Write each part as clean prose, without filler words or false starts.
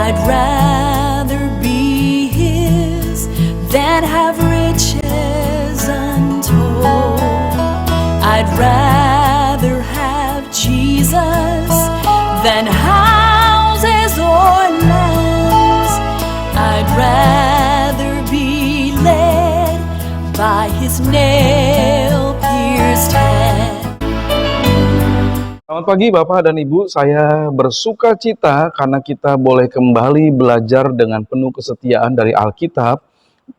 I'd rather be his than have riches untold. I'd rather have Jesus than houses or lands. I'd rather be led by his nail-pierced hand. Selamat pagi Bapak dan Ibu, saya bersuka cita karena kita boleh kembali belajar dengan penuh kesetiaan dari Alkitab.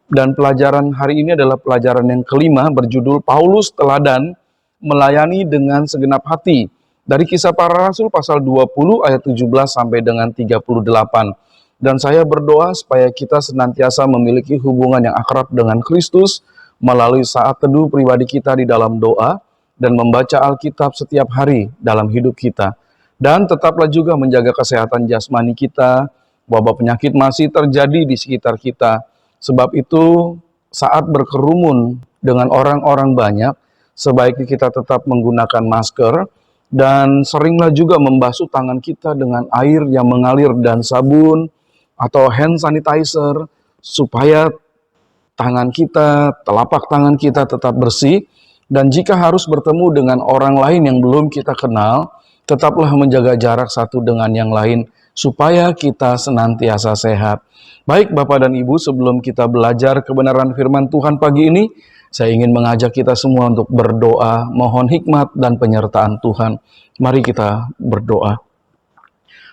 Dan pelajaran hari ini adalah pelajaran yang kelima berjudul Paulus Teladan Melayani dengan Segenap Hati. Dari Kisah Para Rasul pasal 20 ayat 17 sampai dengan 38. Dan saya berdoa supaya kita senantiasa memiliki hubungan yang akrab dengan Kristus melalui saat teduh pribadi kita di dalam doa dan membaca Alkitab setiap hari dalam hidup kita. Dan tetaplah juga menjaga kesehatan jasmani kita, wabah penyakit masih terjadi di sekitar kita. Sebab itu saat berkerumun dengan orang-orang banyak, sebaiknya kita tetap menggunakan masker dan seringlah juga membasuh tangan kita dengan air yang mengalir dan sabun atau hand sanitizer supaya tangan kita, telapak tangan kita tetap bersih. Dan jika harus bertemu dengan orang lain yang belum kita kenal, tetaplah menjaga jarak satu dengan yang lain, supaya kita senantiasa sehat. Baik Bapak dan Ibu, sebelum kita belajar kebenaran firman Tuhan pagi ini, saya ingin mengajak kita semua untuk berdoa, mohon hikmat dan penyertaan Tuhan. Mari kita berdoa.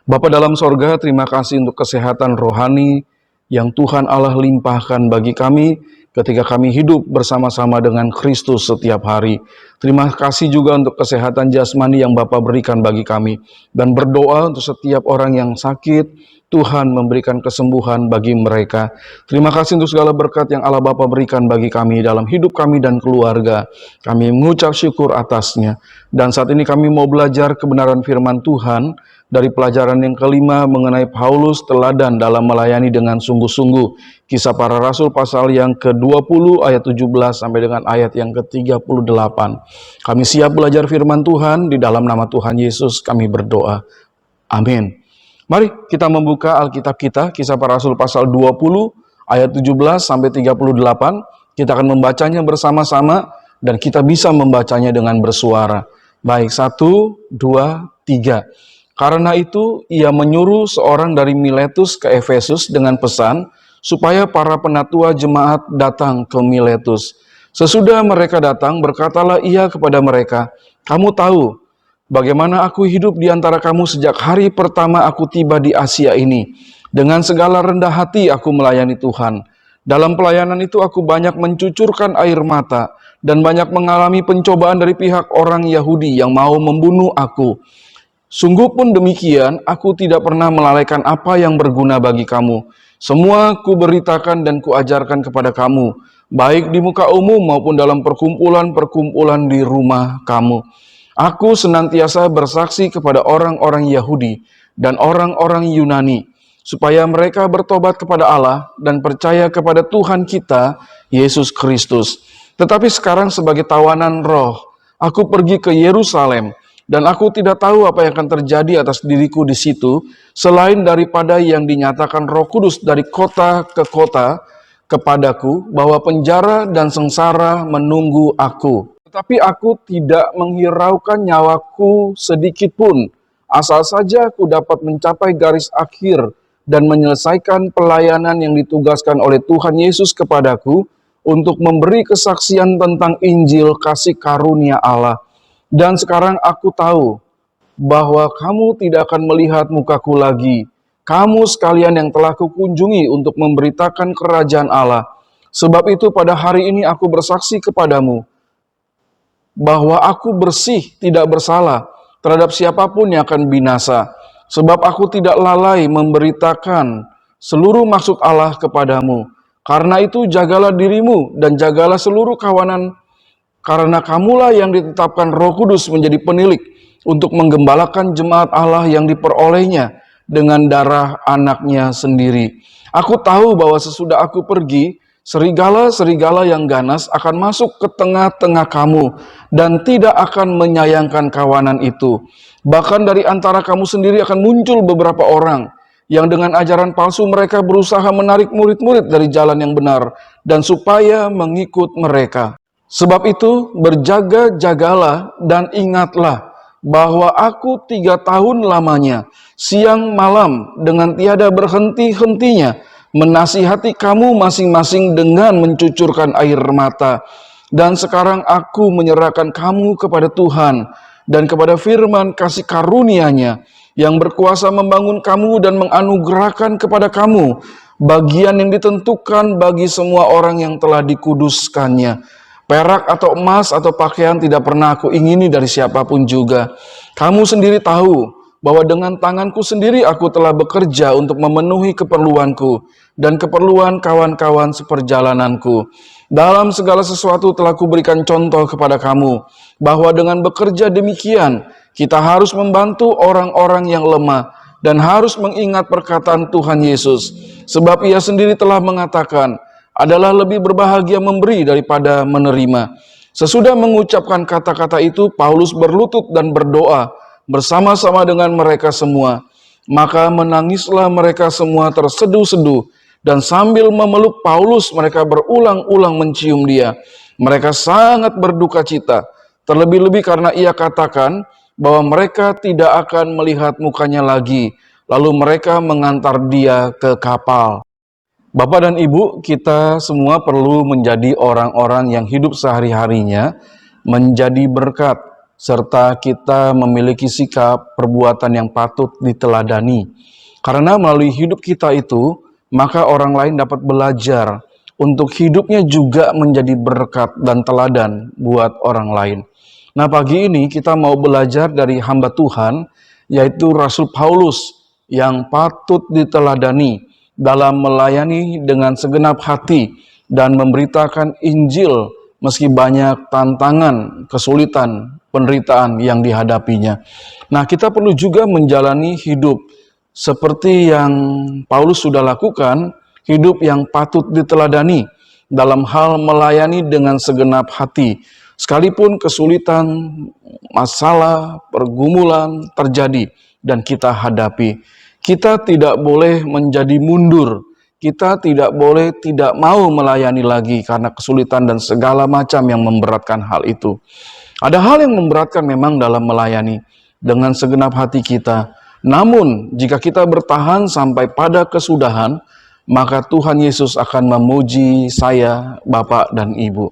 Bapa dalam sorga, terima kasih untuk kesehatan rohani yang Tuhan Allah limpahkan bagi kami, ketika kami hidup bersama-sama dengan Kristus setiap hari. Terima kasih juga untuk kesehatan jasmani yang Bapa berikan bagi kami. Dan berdoa untuk setiap orang yang sakit, Tuhan memberikan kesembuhan bagi mereka. Terima kasih untuk segala berkat yang Allah Bapa berikan bagi kami dalam hidup kami dan keluarga. Kami mengucap syukur atasnya. Dan saat ini kami mau belajar kebenaran firman Tuhan dari pelajaran yang kelima mengenai Paulus teladan dalam melayani dengan sungguh-sungguh. Kisah Para Rasul pasal yang ke-20 ayat 17 sampai dengan ayat yang ke-38. Kami siap belajar firman Tuhan, di dalam nama Tuhan Yesus kami berdoa. Amin. Mari kita membuka Alkitab kita, Kisah Para Rasul pasal 20 ayat 17 sampai 38. Kita akan membacanya bersama-sama dan kita bisa membacanya dengan bersuara. Baik, 1, 2, 3. Karena itu, ia menyuruh seorang dari Miletus ke Efesus dengan pesan, supaya para penatua jemaat datang ke Miletus. Sesudah mereka datang, berkatalah ia kepada mereka, "Kamu tahu bagaimana aku hidup di antara kamu sejak hari pertama aku tiba di Asia ini. Dengan segala rendah hati aku melayani Tuhan. Dalam pelayanan itu aku banyak mencucurkan air mata, dan banyak mengalami pencobaan dari pihak orang Yahudi yang mau membunuh aku. Sungguh pun demikian, aku tidak pernah melalaikan apa yang berguna bagi kamu. Semua kuberitakan dan kuajarkan kepada kamu, baik di muka umum maupun dalam perkumpulan-perkumpulan di rumah kamu. Aku senantiasa bersaksi kepada orang-orang Yahudi dan orang-orang Yunani, supaya mereka bertobat kepada Allah dan percaya kepada Tuhan kita, Yesus Kristus. Tetapi sekarang sebagai tawanan roh, aku pergi ke Yerusalem, dan aku tidak tahu apa yang akan terjadi atas diriku di situ, selain daripada yang dinyatakan Roh Kudus dari kota ke kota kepadaku, bahwa penjara dan sengsara menunggu aku. Tetapi aku tidak menghiraukan nyawaku sedikit pun, asal saja aku dapat mencapai garis akhir dan menyelesaikan pelayanan yang ditugaskan oleh Tuhan Yesus kepadaku, untuk memberi kesaksian tentang Injil kasih karunia Allah. Dan sekarang aku tahu bahwa kamu tidak akan melihat mukaku lagi. Kamu sekalian yang telah kukunjungi untuk memberitakan kerajaan Allah. Sebab itu pada hari ini aku bersaksi kepadamu bahwa aku bersih, tidak bersalah terhadap siapapun yang akan binasa. Sebab aku tidak lalai memberitakan seluruh maksud Allah kepadamu. Karena itu jagalah dirimu dan jagalah seluruh kawanan, karena kamulah yang ditetapkan Roh Kudus menjadi penilik untuk menggembalakan jemaat Allah yang diperolehnya dengan darah anaknya sendiri. Aku tahu bahwa sesudah aku pergi, serigala-serigala yang ganas akan masuk ke tengah-tengah kamu dan tidak akan menyayangkan kawanan itu. Bahkan dari antara kamu sendiri akan muncul beberapa orang yang dengan ajaran palsu mereka berusaha menarik murid-murid dari jalan yang benar dan supaya mengikut mereka. Sebab itu berjaga-jagalah dan ingatlah bahwa aku 3 tahun lamanya, siang malam dengan tiada berhenti-hentinya, menasihati kamu masing-masing dengan mencucurkan air mata. Dan sekarang aku menyerahkan kamu kepada Tuhan dan kepada firman kasih karunia-Nya yang berkuasa membangun kamu dan menganugerahkan kepada kamu bagian yang ditentukan bagi semua orang yang telah dikuduskannya. Perak atau emas atau pakaian tidak pernah aku ingini dari siapapun juga. Kamu sendiri tahu bahwa dengan tanganku sendiri aku telah bekerja untuk memenuhi keperluanku dan keperluan kawan-kawan seperjalananku. Dalam segala sesuatu telah kuberikan contoh kepada kamu, bahwa dengan bekerja demikian, kita harus membantu orang-orang yang lemah dan harus mengingat perkataan Tuhan Yesus. Sebab Ia sendiri telah mengatakan, adalah lebih berbahagia memberi daripada menerima. Sesudah mengucapkan kata-kata itu, Paulus berlutut dan berdoa bersama-sama dengan mereka semua. Maka menangislah mereka semua terseduh-seduh, dan sambil memeluk Paulus mereka berulang-ulang mencium dia. Mereka sangat berduka cita, terlebih-lebih karena ia katakan bahwa mereka tidak akan melihat mukanya lagi. Lalu mereka mengantar dia ke kapal. Bapak dan Ibu, kita semua perlu menjadi orang-orang yang hidup sehari-harinya menjadi berkat, serta kita memiliki sikap perbuatan yang patut diteladani. Karena melalui hidup kita itu, maka orang lain dapat belajar untuk hidupnya juga menjadi berkat dan teladan buat orang lain. Nah, pagi ini kita mau belajar dari hamba Tuhan, yaitu Rasul Paulus, yang patut diteladani dalam melayani dengan segenap hati dan memberitakan Injil meski banyak tantangan, kesulitan, penderitaan yang dihadapinya. Nah, kita perlu juga menjalani hidup seperti yang Paulus sudah lakukan, hidup yang patut diteladani dalam hal melayani dengan segenap hati. Sekalipun kesulitan, masalah, pergumulan terjadi dan kita hadapi, kita tidak boleh menjadi mundur. Kita tidak boleh tidak mau melayani lagi karena kesulitan dan segala macam yang memberatkan hal itu. Ada hal yang memberatkan memang dalam melayani dengan segenap hati kita. Namun, jika kita bertahan sampai pada kesudahan, maka Tuhan Yesus akan memuji saya, Bapak dan Ibu.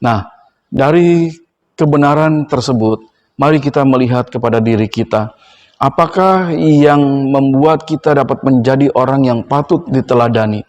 Nah, dari kebenaran tersebut, mari kita melihat kepada diri kita. Apakah yang membuat kita dapat menjadi orang yang patut diteladani?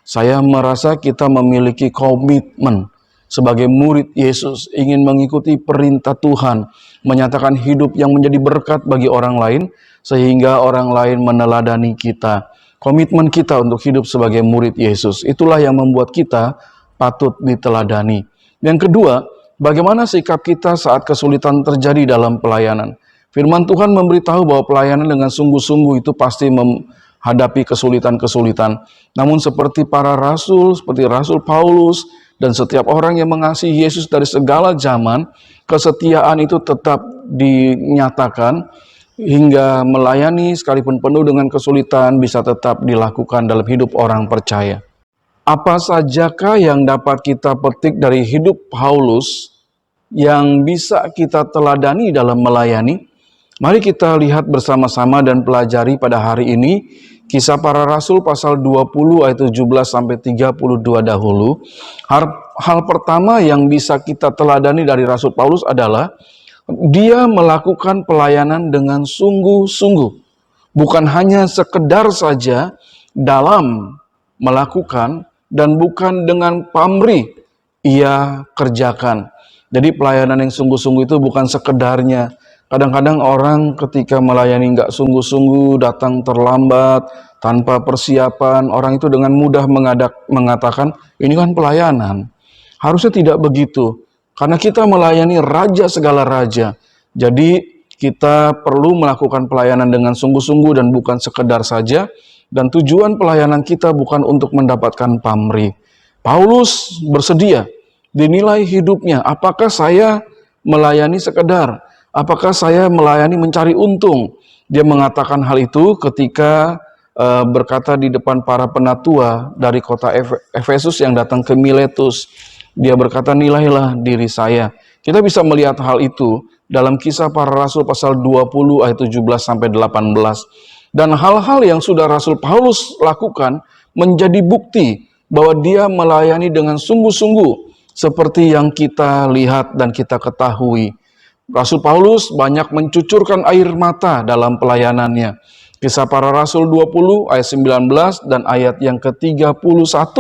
Saya merasa kita memiliki komitmen sebagai murid Yesus, ingin mengikuti perintah Tuhan, menyatakan hidup yang menjadi berkat bagi orang lain, sehingga orang lain meneladani kita. Komitmen kita untuk hidup sebagai murid Yesus, itulah yang membuat kita patut diteladani. Yang kedua, bagaimana sikap kita saat kesulitan terjadi dalam pelayanan? Firman Tuhan memberitahu bahwa pelayanan dengan sungguh-sungguh itu pasti menghadapi kesulitan-kesulitan. Namun seperti para rasul, seperti Rasul Paulus, dan setiap orang yang mengasihi Yesus dari segala zaman, kesetiaan itu tetap dinyatakan hingga melayani sekalipun penuh dengan kesulitan bisa tetap dilakukan dalam hidup orang percaya. Apa sajakah yang dapat kita petik dari hidup Paulus yang bisa kita teladani dalam melayani? Mari kita lihat bersama-sama dan pelajari pada hari ini Kisah Para Rasul pasal 20 ayat 17 sampai 32 dahulu. Hal pertama yang bisa kita teladani dari Rasul Paulus adalah dia melakukan pelayanan dengan sungguh-sungguh. Bukan hanya sekedar saja dalam melakukan dan bukan dengan pamrih ia kerjakan. Jadi pelayanan yang sungguh-sungguh itu bukan sekedarnya. Kadang-kadang orang ketika melayani nggak sungguh-sungguh, datang terlambat, tanpa persiapan, orang itu dengan mudah mengatakan, ini kan pelayanan. Harusnya tidak begitu, karena kita melayani Raja segala Raja. Jadi kita perlu melakukan pelayanan dengan sungguh-sungguh dan bukan sekedar saja, dan tujuan pelayanan kita bukan untuk mendapatkan pamrih. Paulus bersedia, dinilai hidupnya, apakah saya melayani sekedar? Apakah saya melayani mencari untung? Dia mengatakan hal itu ketika berkata di depan para penatua dari kota Efesus yang datang ke Miletus. Dia berkata, nilailah diri saya. Kita bisa melihat hal itu dalam Kisah Para Rasul pasal 20 ayat 17 sampai 18. Dan hal-hal yang sudah Rasul Paulus lakukan menjadi bukti bahwa dia melayani dengan sungguh-sungguh seperti yang kita lihat dan kita ketahui. Rasul Paulus banyak mencucurkan air mata dalam pelayanannya. Kisah Para Rasul 20 ayat 19 dan ayat yang ke-31.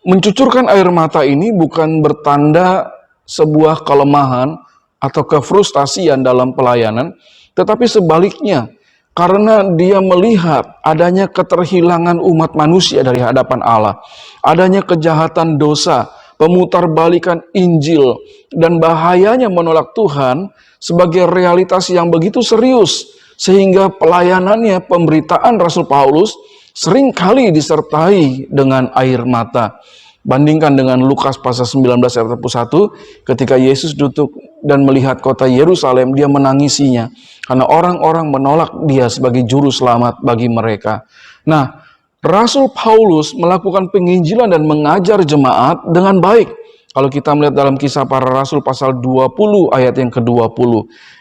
Mencucurkan air mata ini bukan bertanda sebuah kelemahan atau kefrustasian dalam pelayanan, tetapi sebaliknya, karena dia melihat adanya keterhilangan umat manusia dari hadapan Allah, adanya kejahatan dosa, pemutarbalikan Injil, dan bahayanya menolak Tuhan sebagai realitas yang begitu serius, sehingga pelayanannya, pemberitaan Rasul Paulus seringkali disertai dengan air mata. Bandingkan dengan Lukas pasal 19 ayat 41, ketika Yesus duduk dan melihat kota Yerusalem, dia menangisinya karena orang-orang menolak dia sebagai juru selamat bagi mereka. Nah, Rasul Paulus melakukan penginjilan dan mengajar jemaat dengan baik. Kalau kita melihat dalam Kisah Para Rasul pasal 20 ayat yang ke-20,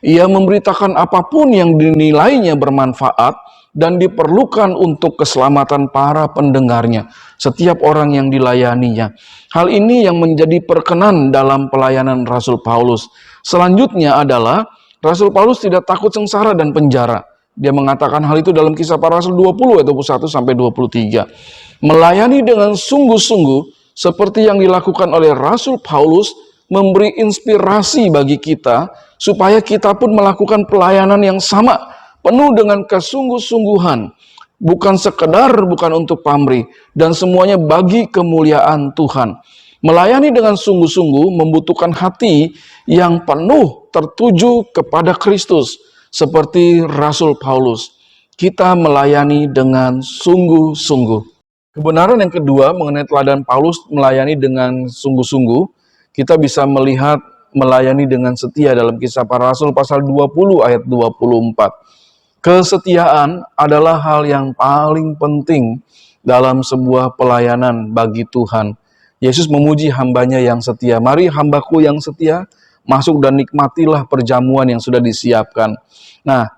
ia memberitakan apapun yang dinilainya bermanfaat dan diperlukan untuk keselamatan para pendengarnya, setiap orang yang dilayaninya. Hal ini yang menjadi perkenan dalam pelayanan Rasul Paulus. Selanjutnya adalah Rasul Paulus tidak takut sengsara dan penjara. Dia mengatakan hal itu dalam Kisah Para Rasul 20 ayat 21 sampai 23. Melayani dengan sungguh-sungguh seperti yang dilakukan oleh Rasul Paulus memberi inspirasi bagi kita supaya kita pun melakukan pelayanan yang sama, penuh dengan kesungguh-sungguhan, bukan sekedar bukan untuk pamrih, dan semuanya bagi kemuliaan Tuhan. Melayani dengan sungguh-sungguh membutuhkan hati yang penuh tertuju kepada Kristus, seperti Rasul Paulus. Kita melayani dengan sungguh-sungguh. Kebenaran yang kedua mengenai teladan Paulus melayani dengan sungguh-sungguh, kita bisa melihat melayani dengan setia dalam Kisah Para Rasul pasal 20 ayat 24. Kesetiaan adalah hal yang paling penting dalam sebuah pelayanan bagi Tuhan. Yesus memuji hambanya yang setia. Mari hambaku yang setia, masuk dan nikmatilah perjamuan yang sudah disiapkan. Nah,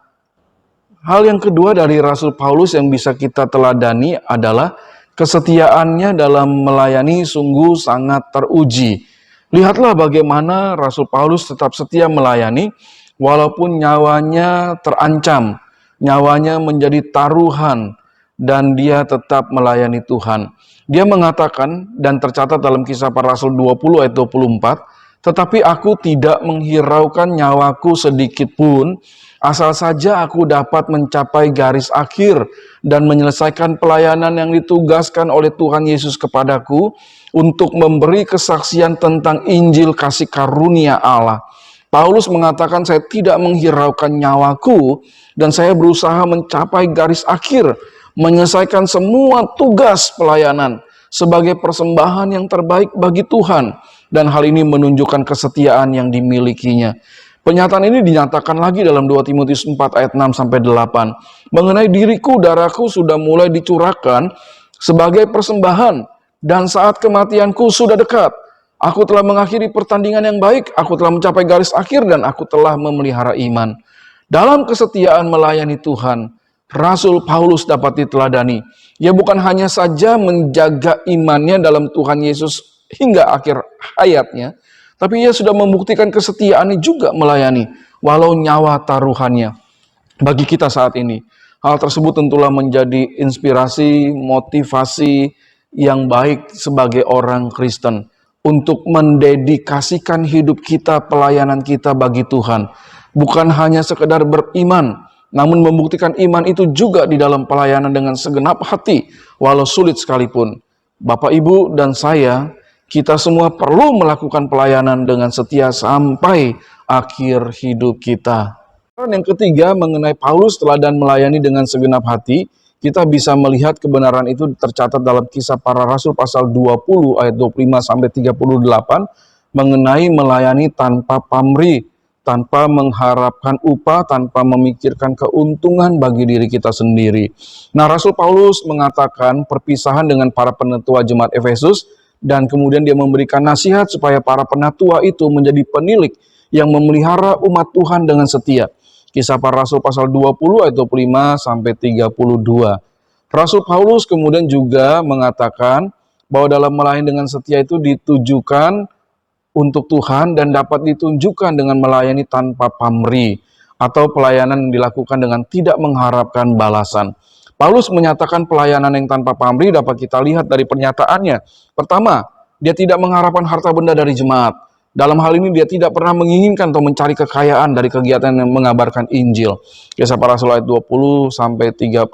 hal yang kedua dari Rasul Paulus yang bisa kita teladani adalah kesetiaannya dalam melayani sungguh sangat teruji. Lihatlah bagaimana Rasul Paulus tetap setia melayani walaupun nyawanya terancam, nyawanya menjadi taruhan, dan dia tetap melayani Tuhan. Dia mengatakan, dan tercatat dalam Kisah Para Rasul 20 ayat 24, tetapi aku tidak menghiraukan nyawaku sedikit pun, asal saja aku dapat mencapai garis akhir dan menyelesaikan pelayanan yang ditugaskan oleh Tuhan Yesus kepadaku untuk memberi kesaksian tentang Injil kasih karunia Allah. Paulus mengatakan, saya tidak menghiraukan nyawaku dan saya berusaha mencapai garis akhir, menyelesaikan semua tugas pelayanan sebagai persembahan yang terbaik bagi Tuhan. Dan hal ini menunjukkan kesetiaan yang dimilikinya. Pernyataan ini dinyatakan lagi dalam 2 Timotius 4 ayat 6 sampai 8. Mengenai diriku, darahku sudah mulai dicurahkan sebagai persembahan dan saat kematianku sudah dekat. Aku telah mengakhiri pertandingan yang baik, aku telah mencapai garis akhir dan aku telah memelihara iman. Dalam kesetiaan melayani Tuhan, Rasul Paulus dapat diteladani. Ia bukan hanya saja menjaga imannya dalam Tuhan Yesus hingga akhir hayatnya, tapi ia sudah membuktikan kesetiaannya juga melayani, walau nyawa taruhannya. Bagi kita saat ini, hal tersebut tentulah menjadi inspirasi, motivasi yang baik sebagai orang Kristen untuk mendedikasikan hidup kita, pelayanan kita bagi Tuhan. Bukan hanya sekedar beriman, namun membuktikan iman itu juga di dalam pelayanan dengan segenap hati, walau sulit sekalipun. Bapak, Ibu, dan saya, kita semua perlu melakukan pelayanan dengan setia sampai akhir hidup kita. Yang ketiga mengenai Paulus teladan melayani dengan segenap hati, kita bisa melihat kebenaran itu tercatat dalam Kisah Para Rasul pasal 20 ayat 25 sampai 38 mengenai melayani tanpa pamrih. tanpa mengharapkan upah, tanpa memikirkan keuntungan bagi diri kita sendiri. Nah, Rasul Paulus mengatakan perpisahan dengan para penatua jemaat Efesus, dan kemudian dia memberikan nasihat supaya para penatua itu menjadi penilik yang memelihara umat Tuhan dengan setia. Kisah Para Rasul pasal 20 ayat 25 sampai 32. Rasul Paulus kemudian juga mengatakan bahwa dalam melayani dengan setia itu ditujukan untuk Tuhan dan dapat ditunjukkan dengan melayani tanpa pamrih atau pelayanan yang dilakukan dengan tidak mengharapkan balasan. Paulus menyatakan pelayanan yang tanpa pamrih dapat kita lihat dari pernyataannya. Pertama, dia tidak mengharapkan harta benda dari jemaat. Dalam hal ini dia tidak pernah menginginkan atau mencari kekayaan dari kegiatan yang mengabarkan Injil. Kisah Para Rasul ayat 20 sampai 3,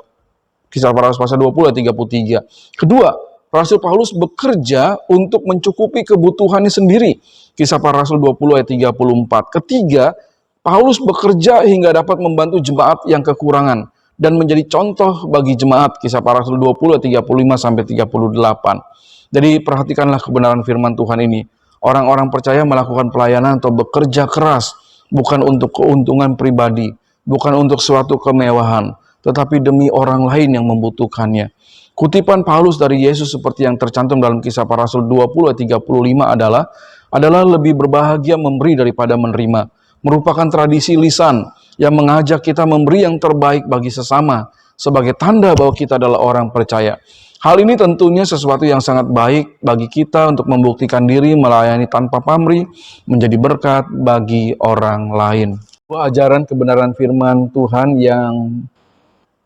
Kisah Para Rasul pasal 20 ayat 33. Kedua, Rasul Paulus bekerja untuk mencukupi kebutuhannya sendiri. Kisah Para Rasul 20 ayat 34. Ketiga, Paulus bekerja hingga dapat membantu jemaat yang kekurangan dan menjadi contoh bagi jemaat. Kisah Para Rasul 20 ayat 35 sampai 38. Jadi perhatikanlah kebenaran firman Tuhan ini. Orang-orang percaya melakukan pelayanan atau bekerja keras bukan untuk keuntungan pribadi, bukan untuk suatu kemewahan, tetapi demi orang lain yang membutuhkannya. Kutipan Paulus dari Yesus seperti yang tercantum dalam Kisah Para Rasul 20 ayat 35 adalah lebih berbahagia memberi daripada menerima. Merupakan tradisi lisan yang mengajak kita memberi yang terbaik bagi sesama sebagai tanda bahwa kita adalah orang percaya. Hal ini tentunya sesuatu yang sangat baik bagi kita untuk membuktikan diri melayani tanpa pamrih, menjadi berkat bagi orang lain. Ajaran kebenaran firman Tuhan yang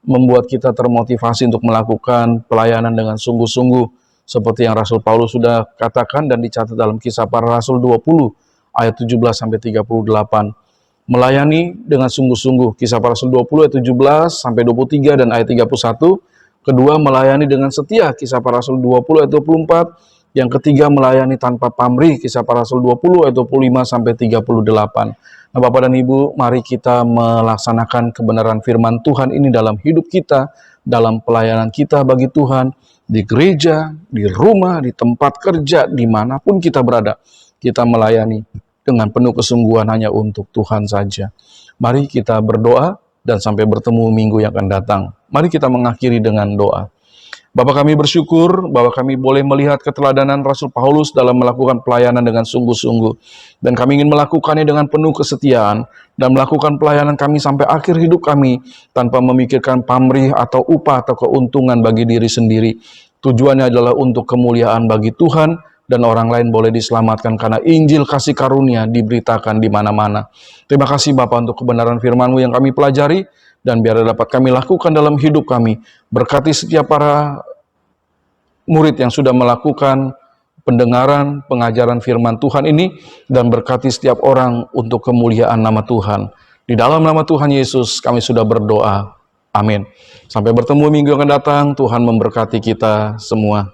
membuat kita termotivasi untuk melakukan pelayanan dengan sungguh-sungguh, seperti yang Rasul Paulus sudah katakan dan dicatat dalam Kisah Para Rasul 20 ayat 17 sampai 38. Melayani dengan sungguh-sungguh, Kisah Para Rasul 20 ayat 17 sampai 23 dan ayat 31. Kedua, melayani dengan setia, Kisah Para Rasul 20 ayat 24. Yang ketiga, melayani tanpa pamrih, Kisah Para Rasul 20 ayat 25 sampai 38. Nah, Bapak dan Ibu, mari kita melaksanakan kebenaran firman Tuhan ini dalam hidup kita, dalam pelayanan kita bagi Tuhan, di gereja, di rumah, di tempat kerja, dimanapun kita berada. Kita melayani dengan penuh kesungguhan hanya untuk Tuhan saja. Mari kita berdoa dan sampai bertemu minggu yang akan datang. Mari kita mengakhiri dengan doa. Bapa, kami bersyukur bahwa kami boleh melihat keteladanan Rasul Paulus dalam melakukan pelayanan dengan sungguh-sungguh. Dan kami ingin melakukannya dengan penuh kesetiaan dan melakukan pelayanan kami sampai akhir hidup kami tanpa memikirkan pamrih atau upah atau keuntungan bagi diri sendiri. Tujuannya adalah untuk kemuliaan bagi Tuhan dan orang lain boleh diselamatkan karena Injil kasih karunia diberitakan di mana-mana. Terima kasih Bapa untuk kebenaran firman-Mu yang kami pelajari, dan biar dapat kami lakukan dalam hidup kami. Berkati setiap para murid yang sudah melakukan pendengaran, pengajaran firman Tuhan ini, dan berkati setiap orang untuk kemuliaan nama Tuhan. Di dalam nama Tuhan Yesus kami sudah berdoa. Amin. Sampai bertemu minggu yang akan datang. Tuhan memberkati kita semua.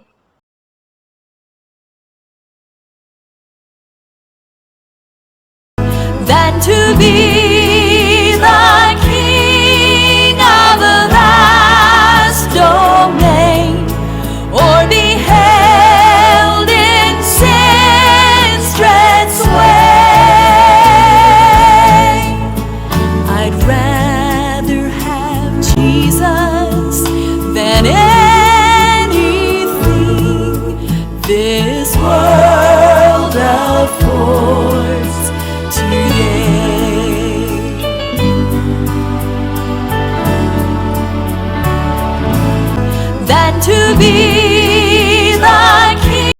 Than to be the king of the vast domain, or be held in sin's dread sway. I'd rather have Jesus than anything this world affords today. Than to be